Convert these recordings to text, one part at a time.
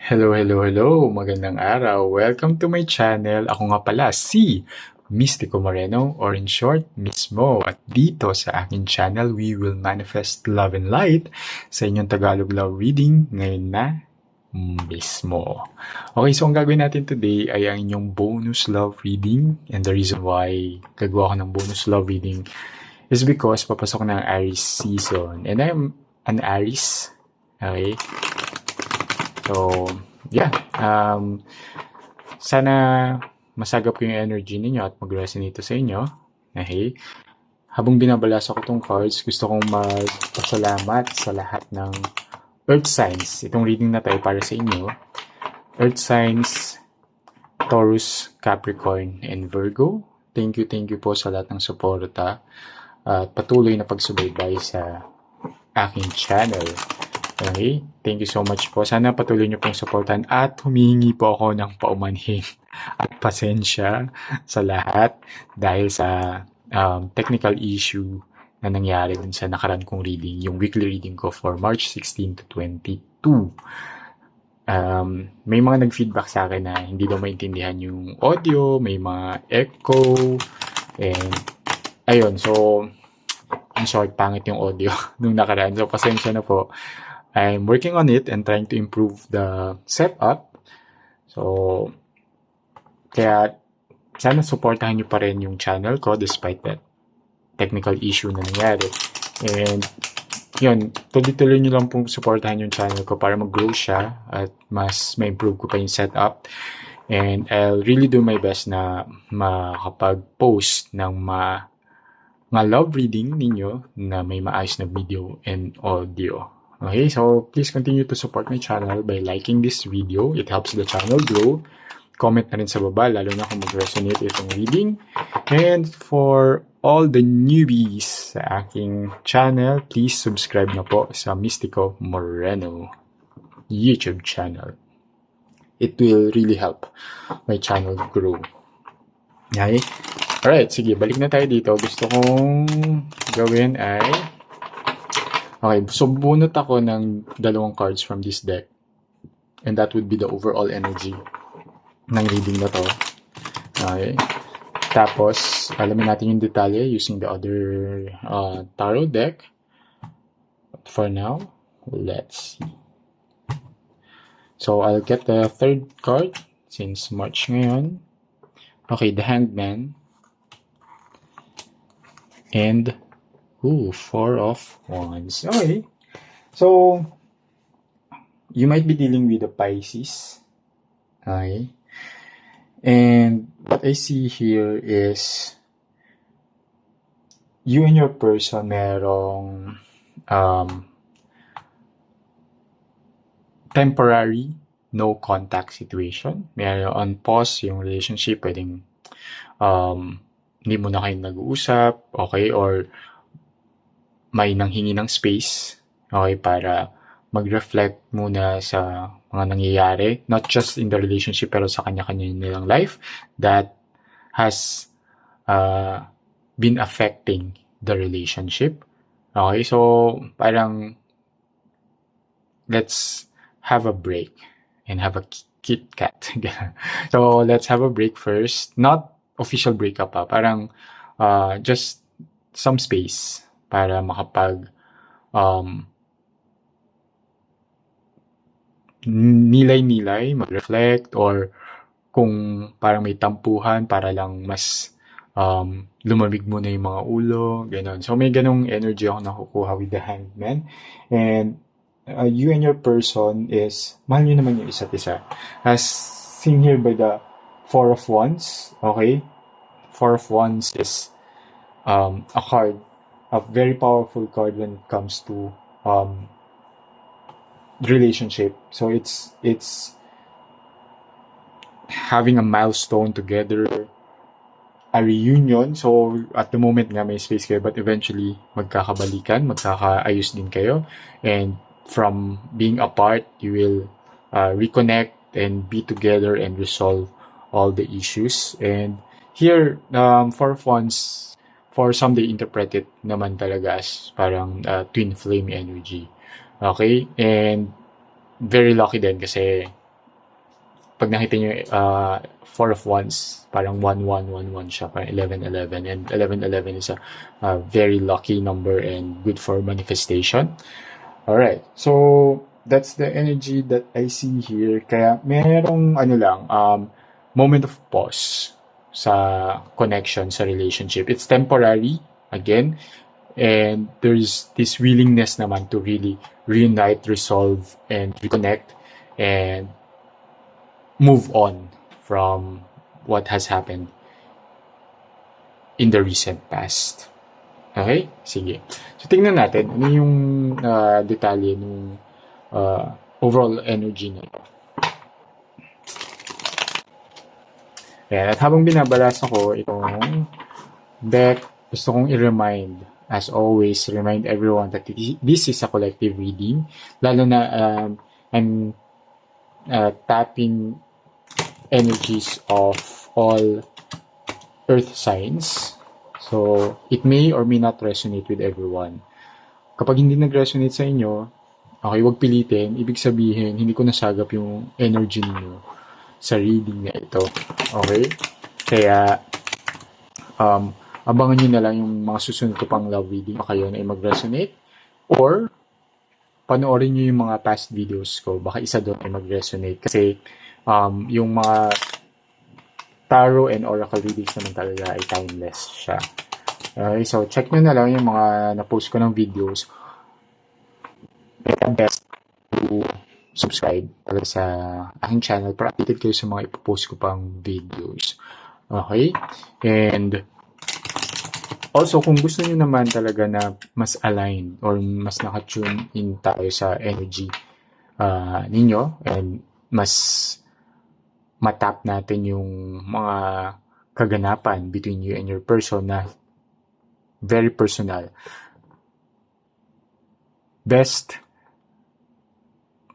Hello, hello, hello! Magandang araw! Welcome to my channel. Ako nga pala si Mystico Moreno, or in short, Mismo. At dito sa aking channel, we will manifest love and light sa inyong Tagalog love reading ngayon na mismo. Okay, so ang gagawin natin today ay ang inyong bonus love reading. And the reason why gagawa ko ng bonus love reading is because papasok na ang Aries season. And I'm an Aries. Okay? So, yeah. Sana masagap ko yung energy ninyo at mag-resonate sa inyo. Okay? Habang binabalasa ko tong cards, gusto kong magpasalamat sa lahat ng Earth signs. Itong reading na tayo para sa inyo. Earth signs, Taurus, Capricorn, and Virgo. Thank you po sa lahat ng suporta at patuloy na pagsubaybay sa aking channel. Okay, thank you so much po. Sana patuloy niyo pong supportan at humihingi po ako ng paumanhin at pasensya sa lahat dahil sa technical issue na nangyari dun sa nakaraan kong reading, yung weekly reading ko for March 16 to 22. May mga nag-feedback sa akin na hindi daw maintindihan yung audio, may mga echo, and ayun, so in short, pangit yung audio nung nakaraan. So, pasensya na po. I'm working on it and trying to improve the setup. So, kaya sana supportahan nyo pa rin yung channel ko despite that technical issue na nangyari. And yun, tuloy-tuloy nyo lang pong supportahan yung channel ko para mag-grow siya at mas ma-improve ko pa yung setup. And I'll really do my best na makapag-post ng mga love reading ninyo na may maayos na video and audio. Okay, so please continue to support my channel by liking this video. It helps the channel grow. Comment na rin sa baba, lalo na kung mag-resonate itong reading. And for all the newbies sa aking channel, please subscribe na po sa Mystico Moreno YouTube channel. It will really help my channel grow. Okay? Alright, sige, balik na tayo dito. Gusto kong gawin ay... Okay, so bunot ako ng dalawang cards from this deck. And that would be the overall energy ng reading na to. Okay. Tapos, alamin natin yung detalye using the other tarot deck. But for now, let's see. So, I'll get the third card since March ngayon. Okay, the Hanged Man. And... Four of Wands. Okay. So, you might be dealing with a Pisces. Okay. And what I see here is you and your person merong temporary no contact situation. Meron on pause yung relationship. Pwedeng hindi mo na kayo nag-uusap. Okay. Or may nanghingi ng space, okay, para mag-reflect muna sa mga nangyayari, not just in the relationship, pero sa kanya-kanya nilang life that has been affecting the relationship. Okay, so parang let's have a break and have a Kit Kat. So let's have a break first. Not official breakup pa, parang just some space para makapag nilay-nilay, mag-reflect, or kung parang may tampuhan para lang mas lumamig muna yung mga ulo, gano'n. So may ganong energy ako nakukuha with the Hanged Man. And you and your person is, mahal nyo naman yung isa't isa. As seen here by the Four of Wands, okay? Four of Wands is a card, a very powerful card when it comes to relationship. So it's having a milestone together, a reunion. So at the moment nga may space kayo, but eventually magkakabalikan, magkakaayos din kayo, and from being apart you will reconnect and be together and resolve all the issues. And here, Four of Wands, for some, they interpret it naman talaga as parang twin flame energy. Okay? And very lucky din kasi pag nakita nyo, 4 of Wands, parang 1-1-1-1 siya, parang 11-11. And 11-11 is a very lucky number and good for manifestation. Alright, so that's the energy that I see here. Kaya merong moment of pause sa connection, sa relationship. It's temporary, again, and there's this willingness naman to really reunite, resolve, and reconnect, and move on from what has happened in the recent past. Okay? Sige. So, tingnan natin ano yung detalye ng overall energy na ito. Ayan. At habang binabalasa ko itong deck, gusto kong i-remind, as always, remind everyone that this is a collective reading. Lalo na I'm tapping energies of all earth signs. So, it may or may not resonate with everyone. Kapag hindi nag-resonate sa inyo, okay, huwag pilitin. Ibig sabihin, hindi ko nasagap yung energy niyo sa reading na ito. Okay? Kaya, abangan nyo na lang yung mga susunod ko pang love reading. Baka yun ay mag-resonate. Or, panoorin nyo yung mga past videos ko. Baka isa doon ay mag-resonate. Kasi, yung mga tarot and oracle readings naman talaga ay timeless siya. Okay, so check nyo na lang yung mga na-post ko ng videos. Best to subscribe talaga sa aking channel para updated kayo sa mga ipopost ko pang videos. Okay? And also, kung gusto nyo naman talaga na mas aligned or mas nakatune in tayo sa energy ninyo and mas matap natin yung mga kaganapan between you and your person na very personal.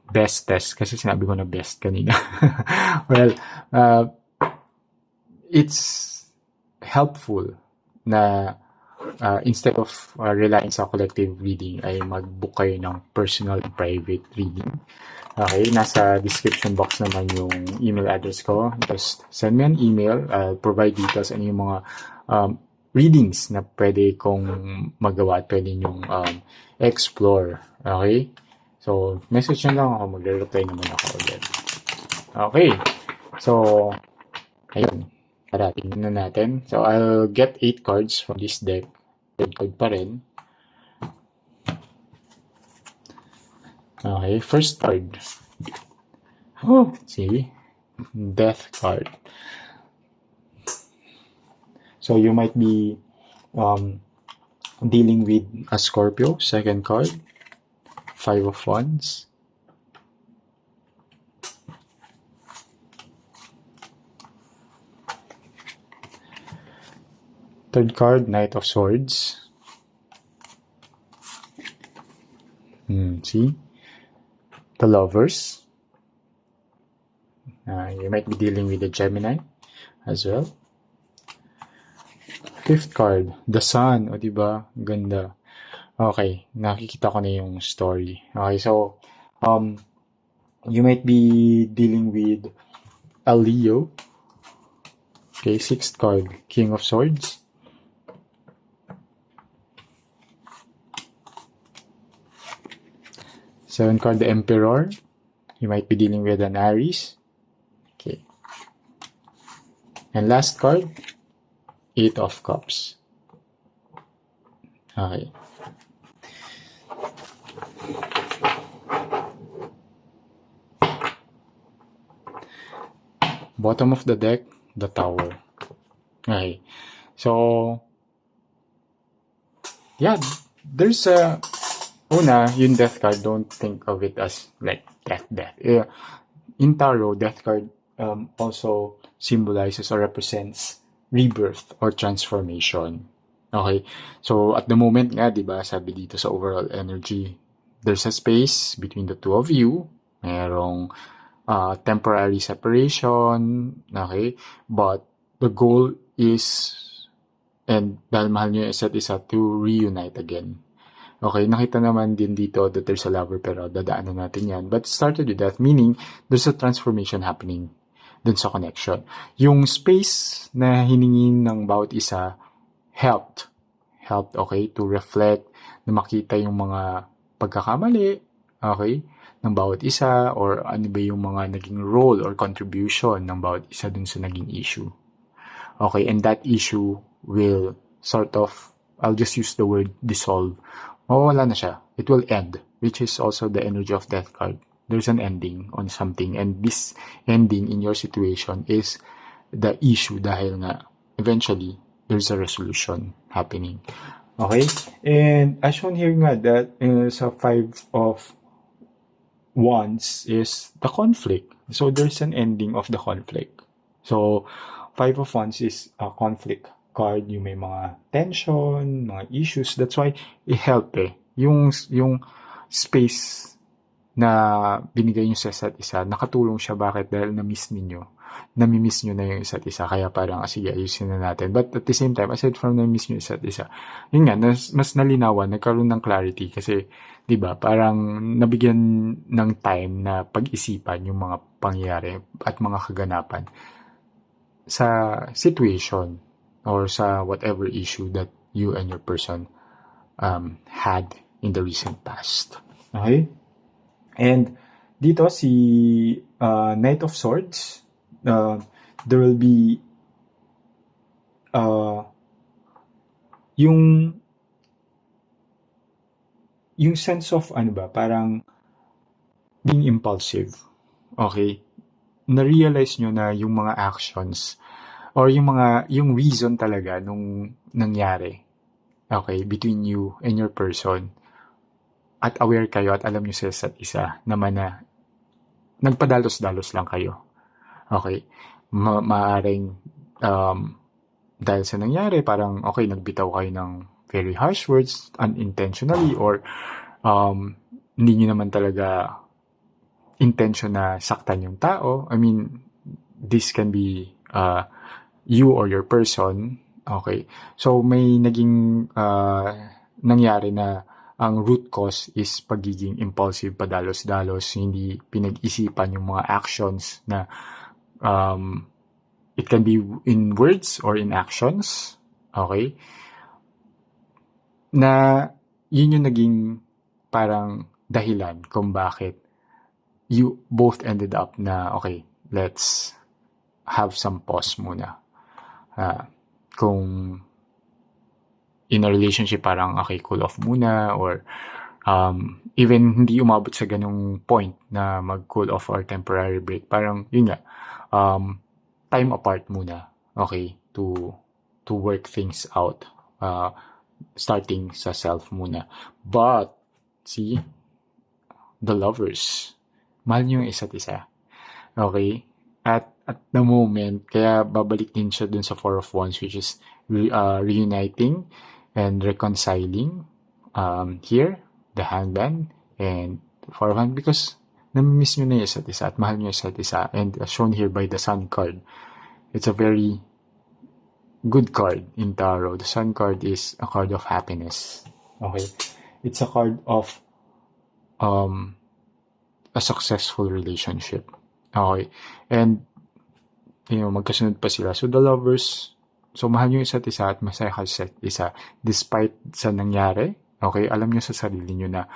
Bestest, kasi sinabi ko na best kanina. Well, it's helpful na instead of relying sa collective reading ay mag-book kayo ng personal and private reading. Okay, nasa description box naman yung email address ko. Just send me an email. I'll provide details ano yung mga readings na pwede kong magawa at pwede nyong explore. Okay? So, message nyo lang ako. Magre-reply naman ako ulit. Okay. So, ayun. Tara, tingnan natin. So, I'll get 8 cards from this deck. 8 card pa rin. Okay, first card. Oh, see? Death card. So, you might be dealing with a Scorpio. Second card. 5 of Wands. Third card, Knight of Swords. See? The Lovers. You might be dealing with a Gemini as well. Fifth card, the Sun. O, diba? Ganda. Okay, nakikita ko na yung story. Okay, so, you might be dealing with a Leo. Okay, sixth card, King of Swords. Seventh card, the Emperor. You might be dealing with an Aries. Okay. And last card, Eight of Cups. Okay. Bottom of the deck, the Tower. Okay. So, yeah, there's a... Una, yung death card, don't think of it as like death. In tarot, death card also symbolizes or represents rebirth or transformation. Okay? So, at the moment nga, diba, sabi dito sa overall energy, there's a space between the two of you. Mayroong temporary separation. Okay? But the goal is, and dahil mahal nyo yung isa't isa, to reunite again. Okay, nakita naman din dito that there's a lover pero dadaanan natin yan. But it started with that, meaning there's a transformation happening. dun sa connection. Yung space na hiningin ng bawat isa helped, okay, to reflect, na makita yung mga pagkakamali, okay, ng bawat isa, or ano ba yung mga naging role or contribution ng bawat isa dun sa naging issue. Okay, and that issue will sort of, I'll just use the word dissolve. Mawawala na siya. It will end, which is also the energy of death card. There's an ending on something, and this ending in your situation is the issue dahil nga eventually there's a resolution happening. Okay? And as shown here nga that sa 5 of Wands is the conflict. So there's an ending of the conflict. So 5 of Wands is a conflict card. Yung may mga tension, mga issues. That's why it help yung space na binigay nyo sa isa't isa, nakatulong siya. Bakit? Dahil namimiss nyo na yung isa't isa, kaya parang, sige, ayusin na natin. But at the same time, aside from namimiss nyo isa't isa, yun nga, mas nalinawan, nagkaroon ng clarity, kasi, di ba, parang nabigyan ng time na pag-isipan yung mga pangyayari at mga kaganapan sa situation or sa whatever issue that you and your person had in the recent past. Okay? And dito si Knight of Swords, there will be yung sense of parang being impulsive. Okay? Na-realize nyo na yung mga actions or yung reason talaga nung nangyari, okay, between you and your person, at aware kayo at alam nyo sa isa't isa naman na nagpadalos-dalos lang kayo. Okay? Maaring dahil sa nangyari, parang okay, nagbitaw kayo ng very harsh words unintentionally, or hindi nyo naman talaga intention na saktan yung tao. I mean, this can be you or your person. Okay? So may naging nangyari na ang root cause is pagiging impulsive, padalos-dalos, hindi pinag-isipan yung mga actions na it can be in words or in actions, okay? Na yun yung naging parang dahilan kung bakit you both ended up na, okay, let's have some pause muna. Kung in a relationship, parang okay, cool off muna, or even hindi umabot sa ganung point na mag-cool off or temporary break. Parang yun nga, time apart muna, okay, to work things out, starting sa self muna. But see, the lovers, mahal niyo yung isa't isa, okay? At the moment, kaya babalik din siya dun sa 4 of Wands, which is reuniting and reconciling. Here, the Hangman and 4 of Wands, because namimiss nyo na yung isa't isa at mahal nyo yung isa't isa. And as shown here by the Sun card, it's a very good card in tarot. The Sun card is a card of happiness. Okay? It's a card of a successful relationship. Okay? And magkasunod pa sila. So the lovers, so mahal nyo isa't isa at masaya ka sa isa't isa despite sa nangyari. Okay? Alam nyo sa sarili nyo na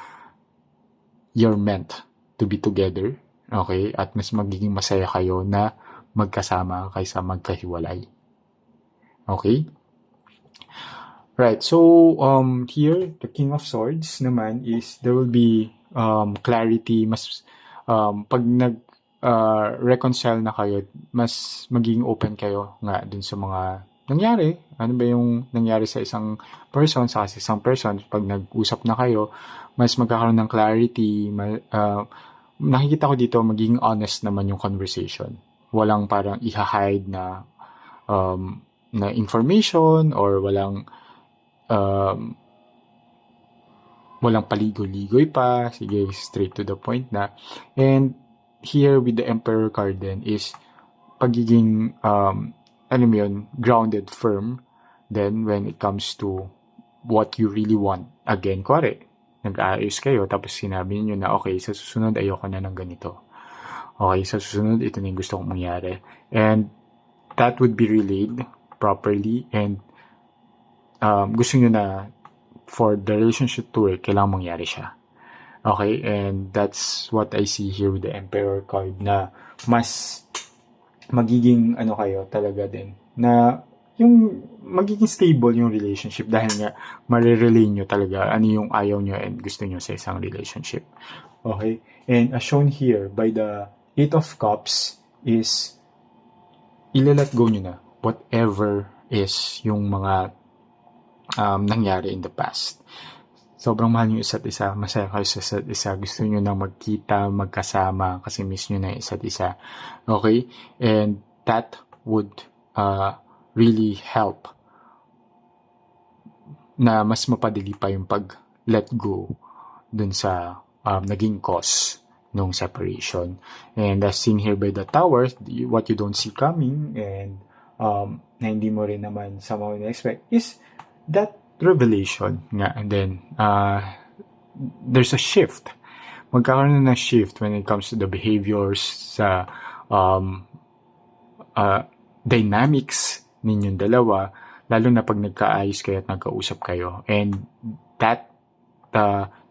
you're meant to be together. Okay? At mas magiging masaya kayo na magkasama kaysa magkahiwalay. Okay? Right. So here, the King of Swords naman is there will be clarity. Mas pag reconcile na kayo, mas magiging open kayo nga dun sa mga nangyari. Ano ba yung nangyari sa isang person, sa isang person. Pag nag-usap na kayo, mas magkakaroon ng clarity. Nakikita ko dito, magiging honest naman yung conversation. Walang parang i-hide na information, or walang paligoy-ligoy pa. Sige, straight to the point na. And here with the Emperor card then is pagiging grounded, firm. Then when it comes to what you really want, again, nag-aayos kayo tapos sinabi niyo na okay, sa susunod ayoko na ng ganito. Okay, sa susunod, ito na yung gusto kong mangyari. And that would be relayed properly, and gusto nyo na for the relationship to work, kailangan mangyari siya. Okay, and that's what I see here with the Emperor card, na mas magiging kayo talaga din, na yung magiging stable yung relationship dahil nga marirelay nyo talaga ano yung ayaw nyo and gusto nyo sa isang relationship. Okay, and as shown here by the Eight of Cups is ilalet go nyo na whatever is yung mga nangyari in the past. Sobrang mahal nyo isa't isa, masaya kayo sa isa't isa, gusto nyo na magkita, magkasama, kasi miss nyo na isa't isa. Okay? And that would really help na mas mapadali pa yung pag-let go dun sa naging cause nung separation. And as seen here by the Tower, what you don't see coming and na hindi mo rin naman somehow na-expect is that revelation nga. And then there's a shift. Magkakaroon na ng shift when it comes to the behaviors, sa dynamics ninyong dalawa, lalo na pag nagkaayos kayo at nagkausap kayo. And that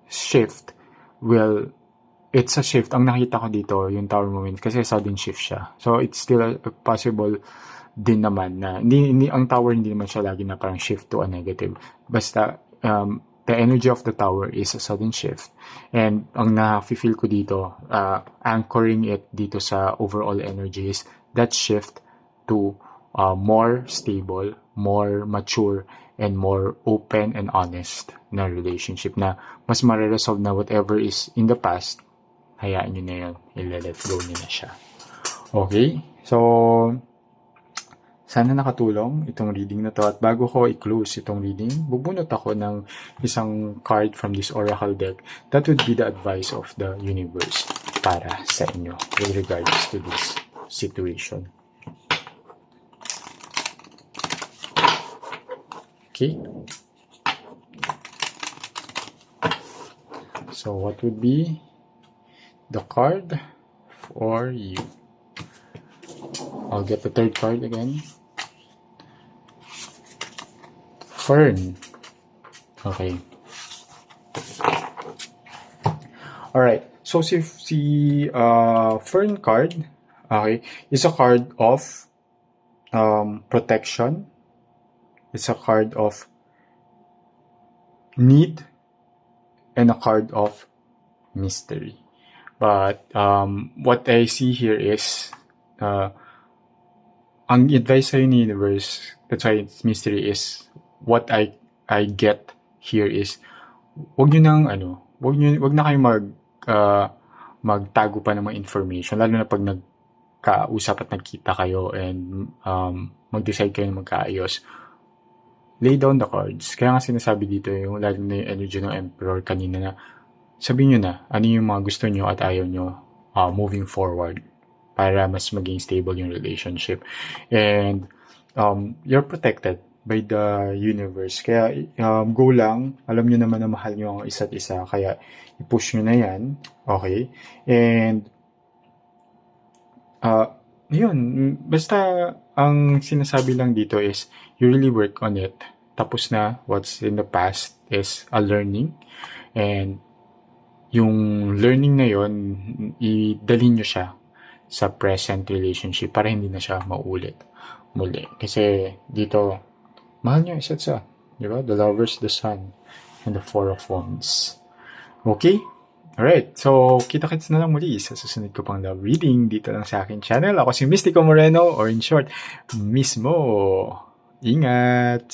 shift will, it's a shift. Ang nakita ko dito, yung Tower moment, kasi sudden shift siya. So it's still a possible din naman na hindi ang Tower hindi naman siya lagi na parang shift to a negative. Basta the energy of the Tower is a sudden shift. And ang na-feel ko dito, anchoring it dito sa overall energy is that shift to more stable, more mature, and more open and honest na relationship, na mas mare-resolve na whatever is in the past, hayaan nyo na yun, i-let go nyo na siya. Okay? So, sana nakatulong itong reading na to. At bago ko i-close itong reading, bubunot ako ng isang card from this oracle deck. That would be the advice of the universe para sa inyo with regards to this situation. Okay? So, what would be the card for you? I'll get the third card again. Fern. Okay. Alright. So, si Fern card, okay, is a card of protection. It's a card of need and a card of mystery. But what I see here is ang advice sa universe, that's why it's mystery, is what I get here is wag na kayo magtago pa ng mga information, lalo na pag nagkausap at nagkita kayo and mag-decide kayo na magkaayos. Lay down the cards. Kaya nga sinasabi dito, yung lalo na yung energy ng Emperor kanina, na sabihin nyo na ano yung mga gusto nyo at ayaw nyo moving forward para mas maging stable yung relationship. And you're protected by the universe. Kaya go lang. Alam nyo naman na mahal nyo ang isa't isa. Kaya i-push nyo na yan. Okay? And yun. Basta ang sinasabi lang dito is you really work on it. Tapos na, what's in the past is a learning. And yung learning na yun, idalhin nyo siya sa present relationship para hindi na siya maulit muli. Kasi dito, mahal nyo isa't isa. Diba? The Lovers, the Sun, and the Four of Wands. Okay? Alright. So, kita-kits na lang muli sa susunod ko pang love reading dito lang sa akin channel. Ako si Mystico Moreno, or in short, Mismo. Ingat!